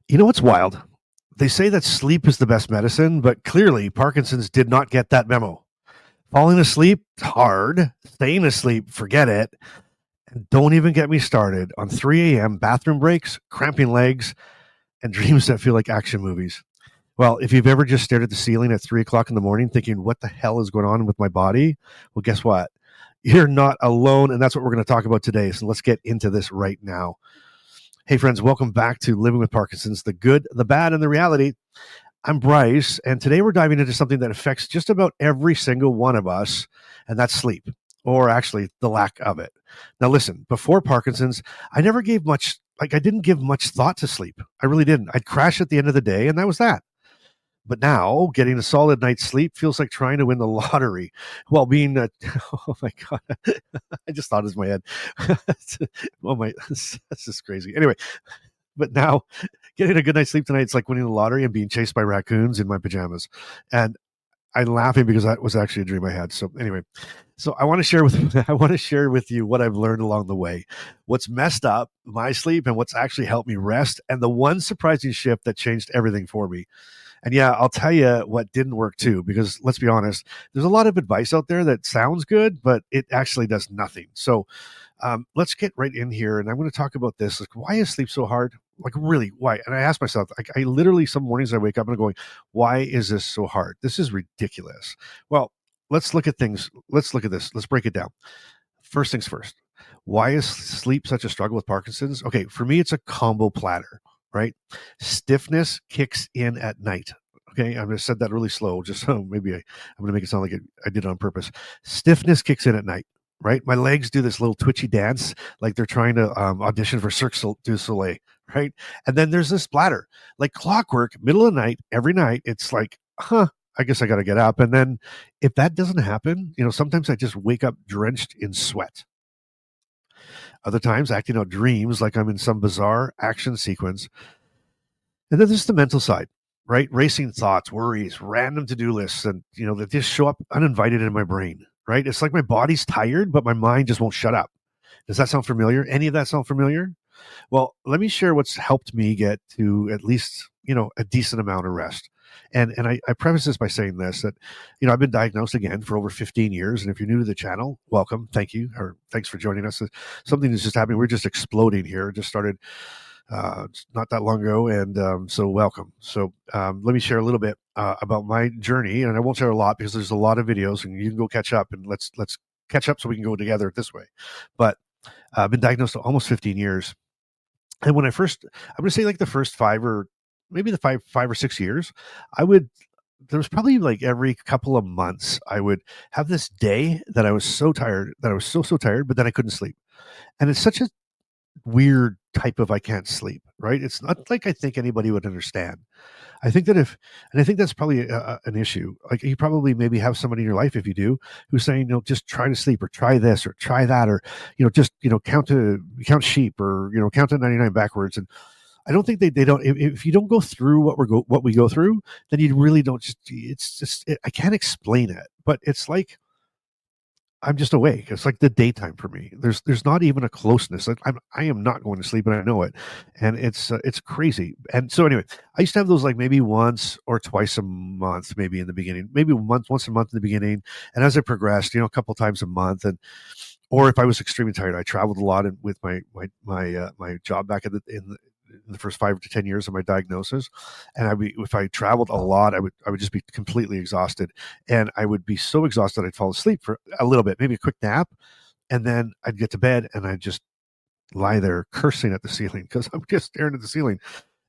You know what's wild? They say that sleep is the best medicine, but clearly Parkinson's did not get that memo. Falling asleep, hard. Staying asleep, forget it. And don't even get me started on 3 a.m. bathroom breaks, cramping legs, and dreams that feel like action movies. Well, if you've ever just stared at the ceiling at 3 o'clock in the morning thinking, what the hell is going on with my body? Well, guess what? You're not alone. And that's what we're going to talk about today. So let's get into this right now. Hey, friends, welcome back to Living with Parkinson's, the good, the bad, and the reality. I'm Bryce, and today we're diving into something that affects just about every single one of us, and that's sleep, or actually the lack of it. Now, listen, before Parkinson's, I didn't give much thought to sleep. I really didn't. I'd crash at the end of the day, and that was that. But now, getting a solid night's sleep feels like trying to win the lottery while being, oh my God, I just thought it was my head. Oh my, that's just crazy. Anyway, but now getting a good night's sleep tonight, it's like winning the lottery and being chased by raccoons in my pajamas. And I'm laughing because that was actually a dream I had. So anyway, so I want to share with you what I've learned along the way, what's messed up my sleep and what's actually helped me rest, and the one surprising shift that changed everything for me. And yeah, I'll tell you what didn't work too, because let's be honest, there's a lot of advice out there that sounds good, but it actually does nothing. So let's get right in here. And I'm going to talk about this. Like, why is sleep so hard? Like, really, why? And I ask myself, like, I literally, some mornings I wake up and I'm going, why is this so hard? This is ridiculous. Well, let's look at things. Let's look at this. Let's break it down. First things first. Why is sleep such a struggle with Parkinson's? Okay, for me, it's a combo platter, right? Stiffness kicks in at night. Okay, I'm going to say that really slow, just so maybe I'm going to make it sound like I did it on purpose. Stiffness kicks in at night, right? My legs do this little twitchy dance, like they're trying to audition for Cirque du Soleil, right? And then there's this bladder, like clockwork, middle of the night, every night. It's like, I guess I got to get up. And then if that doesn't happen, sometimes I just wake up drenched in sweat. Other times, acting out dreams like I'm in some bizarre action sequence. And then there's the mental side, right? Racing thoughts, worries, random to-do lists, and that just show up uninvited in my brain, right? It's like my body's tired, but my mind just won't shut up. Does that sound familiar? Any of that sound familiar? Well, let me share what's helped me get to at least, a decent amount of rest. And I preface this by saying this, that, I've been diagnosed again for over 15 years. And if you're new to the channel, welcome. Thank you. Or thanks for joining us. Something is just happening. We're just exploding here. It just started not that long ago. And so welcome. So let me share a little bit about my journey. And I won't share a lot because there's a lot of videos and you can go catch up, and let's catch up so we can go together this way. But I've been diagnosed almost 15 years. And when I'm going to say like the first maybe the five or 6 years, there was probably like every couple of months, I would have this day that I was so tired, that I was so tired, but then I couldn't sleep. And it's such a weird type of I can't sleep, right? It's not like I think anybody would understand. I think that and I think that's probably an issue. Like, you probably maybe have somebody in your life, if you do, who's saying, just try to sleep, or try this, or try that, or, just, count sheep, or, count to 99 backwards. And I don't think they don't, if you don't go through what we go through, then you really don't I can't explain it, but it's like, I'm just awake. It's like the daytime for me. There's not even a closeness. I am not going to sleep, and I know it, and it's crazy. And so anyway, I used to have those like maybe once or twice a month, maybe in the beginning, maybe once a month in the beginning, and as I progressed, a couple times a month, and or if I was extremely tired, I traveled a lot with my job back in the first 5 to 10 years of my diagnosis. And if I traveled a lot, I would just be completely exhausted, and I would be so exhausted I'd fall asleep for a little bit, maybe a quick nap, and then I'd get to bed and I'd just lie there cursing at the ceiling because I'm just staring at the ceiling.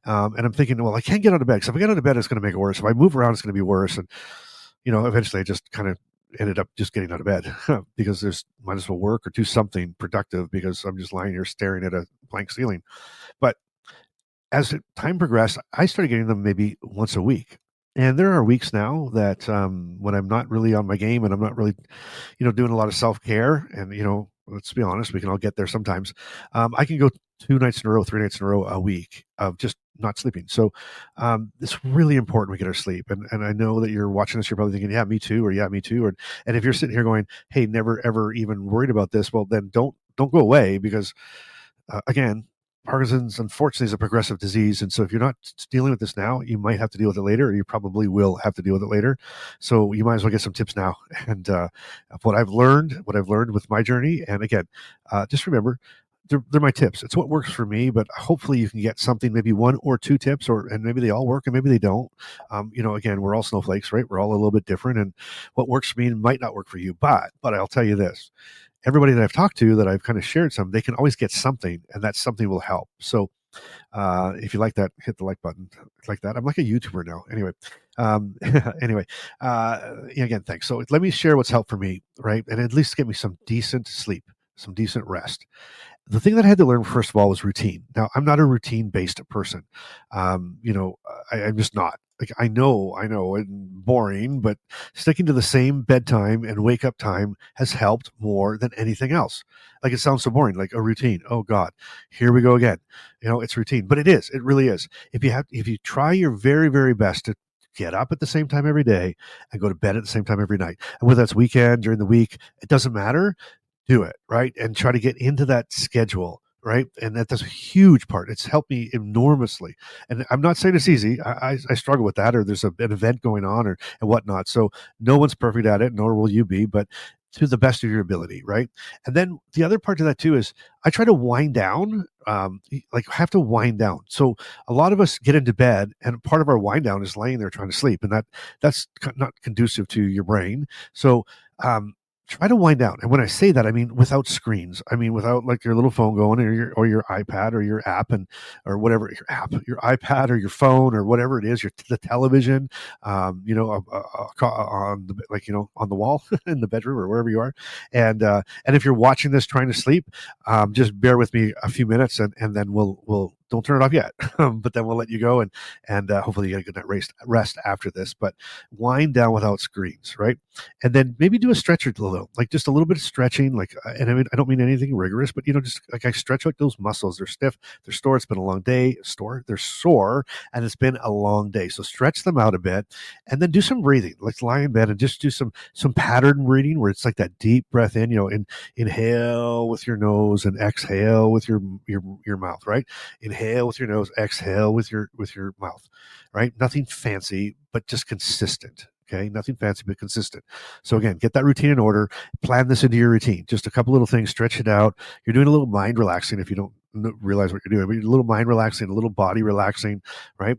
And I'm thinking, well, I can't get out of bed, because if I get out of bed, it's going to make it worse. If I move around, it's going to be worse. And eventually I just kind of ended up just getting out of bed because might as well work or do something productive, because I'm just lying here staring at a blank ceiling. But as time progressed, I started getting them maybe once a week. And there are weeks now that when I'm not really on my game, and I'm not really, doing a lot of self-care, and, let's be honest, we can all get there sometimes. I can go 2 nights in a row, 3 nights in a row a week of just not sleeping. So it's really important we get our sleep. And I know that you're watching this, you're probably thinking, yeah, me too, or yeah, me too. And if you're sitting here going, hey, never, ever even worried about this, well, then don't go away, because again, Parkinson's, unfortunately, is a progressive disease, and so if you're not dealing with this now, you might have to deal with it later, or you probably will have to deal with it later. So you might as well get some tips now. And what I've learned with my journey, and again, just remember, they're my tips. It's what works for me, but hopefully you can get something, maybe one or two tips, and maybe they all work and maybe they don't. Again, we're all snowflakes, right? We're all a little bit different, and what works for me might not work for you. But I'll tell you this: everybody that I've talked to that I've kind of shared some, they can always get something, and that something will help. So if you like that, hit the like button. Like that. I'm like a YouTuber now. Anyway, um, anyway, again, thanks. So let me share what's helped for me, right? And at least get me some decent sleep, some decent rest. The thing that I had to learn first of all was routine. Now, I'm not a routine based person. I'm just not. Like I know, and boring, but sticking to the same bedtime and wake up time has helped more than anything else. Like it sounds so boring, like a routine. Oh God, here we go again. It's routine, but it is. It really is. If you try your very, very best to get up at the same time every day and go to bed at the same time every night, and whether that's weekend during the week, it doesn't matter, do it, right? And try to get into that schedule, right? And that's a huge part. It's helped me enormously. And I'm not saying it's easy. I struggle with that, or there's an event going on, or and whatnot. So no one's perfect at it, nor will you be, but to the best of your ability, right? And then the other part to that too is I try to wind down, like have to wind down. So a lot of us get into bed, and part of our wind down is laying there trying to sleep, and that's not conducive to your brain. So try to wind down. And when I say that, I mean without screens. I mean without like your little phone going, or your iPad or your app, or whatever, your iPad or your phone or whatever it is, the television, on the, like, on the wall in the bedroom or wherever you are. And if you're watching this trying to sleep, just bear with me a few minutes, and then we'll don't turn it off yet, but then we'll let you go, and hopefully you get a good night rest after this. But wind down without screens, right? And then maybe do a stretch or a little, like just a little bit of stretching, like, and I mean, I don't mean anything rigorous, but just like I stretch out those muscles. They're stiff, they're sore. It's been a long day. They're sore, and it's been a long day. So stretch them out a bit, and then do some breathing. Let's lie in bed and just do some pattern breathing where it's like that deep breath in. Inhale with your nose and exhale with your mouth, right? Inhale with your nose, exhale with your mouth, right? Nothing fancy, but just consistent. Okay, nothing fancy but consistent. So again, get that routine in order. Plan this into your routine. Just a couple little things. Stretch it out. You're doing a little mind relaxing if you don't realize what you're doing. But a little mind relaxing, a little body relaxing, right?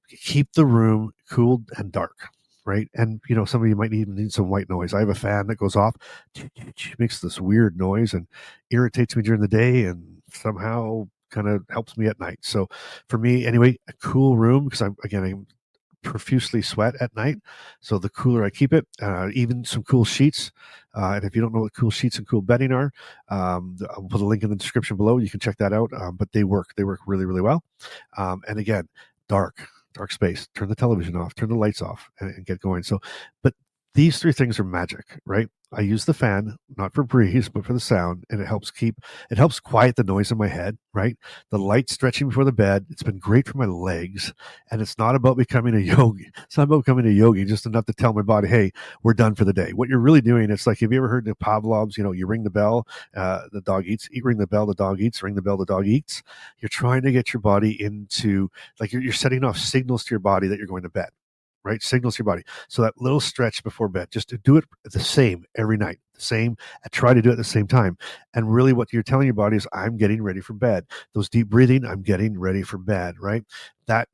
Keep the room cool and dark, right? And some of you might even need some white noise. I have a fan that goes off, makes this weird noise and irritates me during the day, and somehow kind of helps me at night. So for me, anyway, a cool room, because I'm profusely sweat at night. So the cooler I keep it, even some cool sheets. And if you don't know what cool sheets and cool bedding are, I'll put a link in the description below. You can check that out. But they work. They work really, really well. And again, dark space. Turn the television off. Turn the lights off, and get going. So, but these three things are magic, right? I use the fan, not for breeze, but for the sound, and it helps quiet the noise in my head, right? The light stretching before the bed, it's been great for my legs, and it's not about becoming a yogi. It's not about becoming a yogi, just enough to tell my body, hey, we're done for the day. What you're really doing, it's like, have you ever heard the Pavlov's, you ring the bell, the dog eats, ring the bell, the dog eats, ring the bell, the dog eats. You're trying to get your body into, like, you're setting off signals to your body that you're going to bed, right? Signals to your body. So that little stretch before bed, just to do it the same every night, the same, and try to do it at the same time. And really what you're telling your body is, I'm getting ready for bed. Those deep breathing, I'm getting ready for bed, right?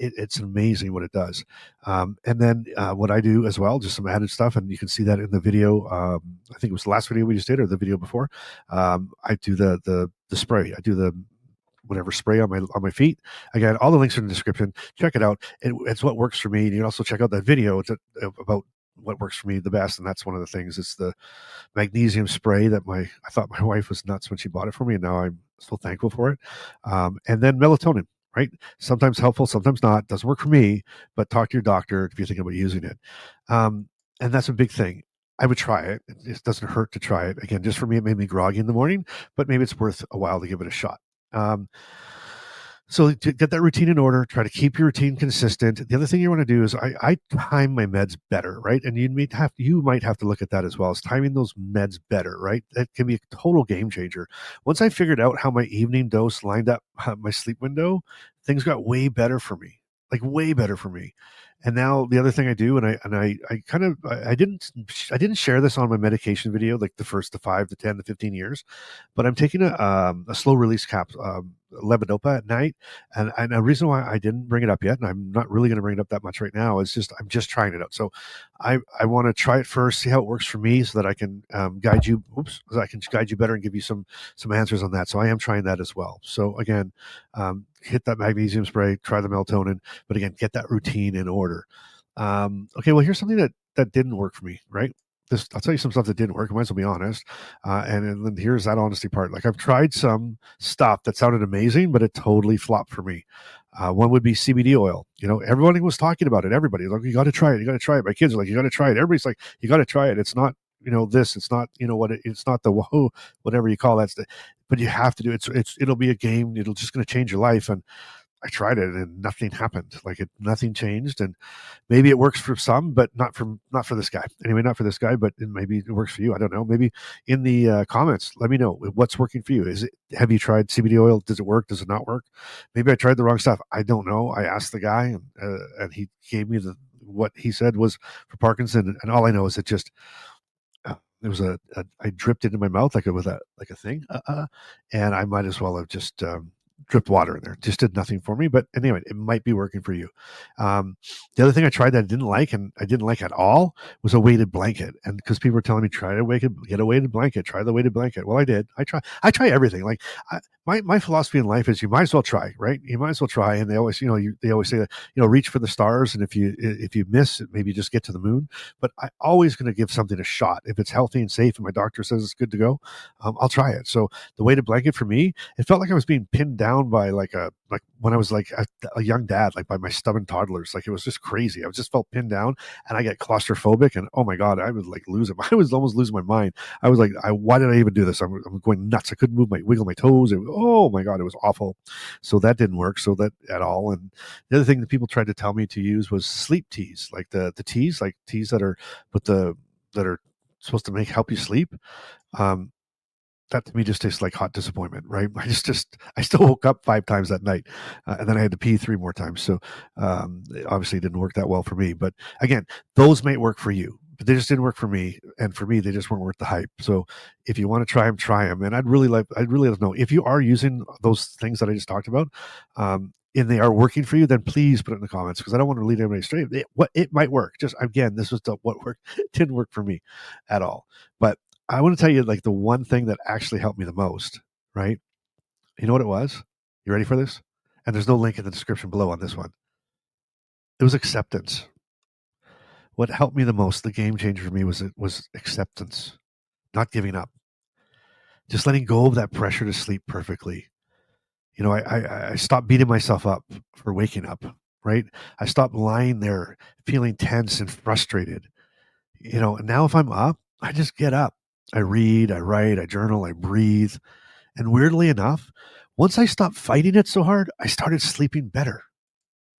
It's amazing what it does. And then what I do as well, just some added stuff, and you can see that in the video. I think it was the last video we just did, or the video before. I do the spray. I do the whatever spray on my feet. Again, all the links are in the description. Check it out. It's what works for me. And you can also check out that video about what works for me the best. And that's one of the things. It's the magnesium spray that I thought my wife was nuts when she bought it for me, and now I'm so thankful for it. And then melatonin, right? Sometimes helpful, sometimes not. Doesn't work for me, but talk to your doctor if you're thinking about using it. And that's a big thing. I would try it. It doesn't hurt to try it. Again, just for me, it made me groggy in the morning, but maybe it's worth a while to give it a shot. Um, So to get that routine in order, try to keep your routine consistent. The other thing you want to do is I time my meds better, right? And you might have to look at that as well as timing those meds better, right? That can be a total game changer. Once I figured out how my evening dose lined up my sleep window, things got way better for me, like way better for me. And now the other thing I do, and I kind of I didn't share this on my medication video, like the 5, the 10, the 15 years, but I'm taking a slow release levodopa at night, and a reason why I didn't bring it up yet, and I'm not really going to bring it up that much right now, is just I'm just trying it out. So I want to try it first, see how it works for me, so that I can guide you. So I can guide you better and give you some answers on that. So I am trying that as well. So again, hit that magnesium spray, try the melatonin, but again, get that routine in order. Okay, well, here's something that didn't work for me, right? I'll tell you some stuff that didn't work. I might as well be honest. And then here's that honesty part. Like, I've tried some stuff that sounded amazing, but it totally flopped for me. One would be CBD oil. You know, everybody was talking about it. Everybody like, you got to try it. You got to try it. My kids are like, you got to try it. Everybody's like, you got to try it. It's not, this. It's not, it's not the whoa, whatever you call that. But you have to do it. It'll be a game. It'll just going to change your life. And I tried it and nothing happened. Nothing changed. And maybe it works for some, but not for this guy. Anyway, not for this guy, but maybe it works for you. I don't know. Maybe in the comments, let me know what's working for you. Have you tried CBD oil? Does it work? Does it not work? Maybe I tried the wrong stuff. I don't know. I asked the guy, and he gave me what he said was for Parkinson, and all I know is it just there was I dripped it in my mouth like a thing, and I might as well have just dripped water in there. Just did nothing for me. But anyway, it might be working for you. The other thing I tried that I didn't like, and I didn't like at all, was a weighted blanket. And because people were telling me, get a weighted blanket, try the weighted blanket. Well, I did. I try everything. Like, my philosophy in life is you might as well try, right? You might as well try. And they always, they always say that, reach for the stars. And if you miss, maybe just get to the moon. But I always going to give something a shot. If it's healthy and safe and my doctor says it's good to go, I'll try it. So the weighted blanket for me, it felt like I was being pinned down by like when I was like a young dad, like by my stubborn toddlers. Like, it was just crazy. I just felt pinned down, and I get claustrophobic, and oh my God, I would like lose it. I was almost losing my mind. I was like, why did I even do this? I'm going nuts. I couldn't wiggle my toes. Oh my God, it was awful. So that didn't work. So that at all. And the other thing that people tried to tell me to use was sleep teas, like the teas, like teas that are that are supposed to help you sleep. That to me just tastes like hot disappointment, right? I still woke up 5 times that night, and then I had to pee 3 more times. So it obviously didn't work that well for me. But again, those might work for you, but they just didn't work for me. And for me, they just weren't worth the hype. So if you want to try them, try them. And I'd really like to know if you are using those things that I just talked about. And they are working for you, then please put it in the comments, because I don't want to lead everybody straight. It might work. Just again, this was what worked. It didn't work for me at all. But I want to tell you, like, the one thing that actually helped me the most, right? You know what it was? You ready for this? And there's no link in the description below on this one. It was acceptance. What helped me the most, the game changer for me, was acceptance, not giving up, just letting go of that pressure to sleep perfectly. I stopped beating myself up for waking up, right? I stopped lying there feeling tense and frustrated. And now if I'm up, I just get up. I read, I write, I journal, I breathe. And weirdly enough, once I stopped fighting it so hard, I started sleeping better.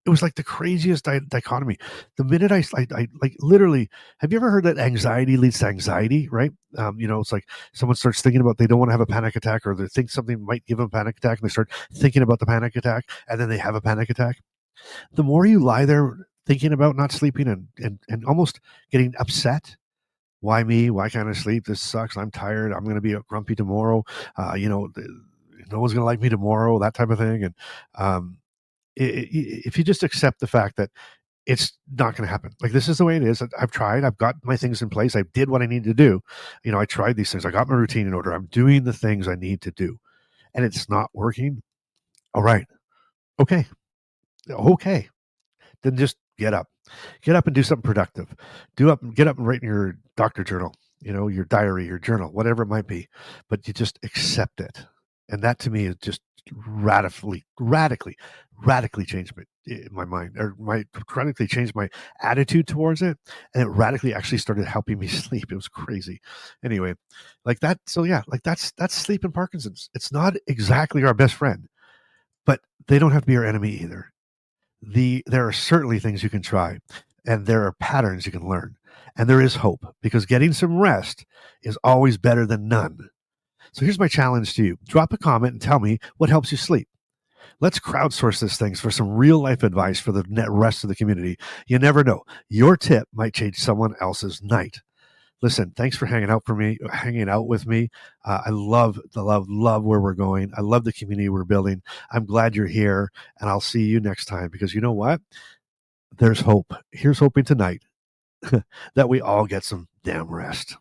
It was like the craziest dichotomy. The minute I like literally, have you ever heard that anxiety leads to anxiety, right? It's like someone starts thinking about they don't want to have a panic attack, or they think something might give them a panic attack, and they start thinking about the panic attack, and then they have a panic attack. The more you lie there thinking about not sleeping and almost getting upset, why me? Why can't I sleep? This sucks. I'm tired. I'm going to be grumpy tomorrow. No one's going to like me tomorrow, that type of thing. And if you just accept the fact that it's not going to happen, like, this is the way it is. I've tried. I've got my things in place. I did what I needed to do. I tried these things. I got my routine in order. I'm doing the things I need to do, and it's not working. All right. Okay. Okay. Then just get up and do something productive. Get up and write in your doctor journal, your diary, your journal, whatever it might be, but you just accept it. And that to me is just radically changed my mind, or radically changed my attitude towards it. And it radically actually started helping me sleep. It was crazy. Anyway, like that. So yeah, like that's sleep and Parkinson's. It's not exactly our best friend, But they don't have to be your enemy either. There are certainly things you can try, and there are patterns you can learn. And there is hope, because getting some rest is always better than none. So here's my challenge to you. Drop a comment and tell me what helps you sleep. Let's crowdsource these things for some real life advice for the rest of the community. You never know. Your tip might change someone else's night. Listen, thanks for hanging out with me. I love where we're going. I love the community we're building. I'm glad you're here, and I'll see you next time, because you know what? There's hope. Here's hoping tonight that we all get some damn rest.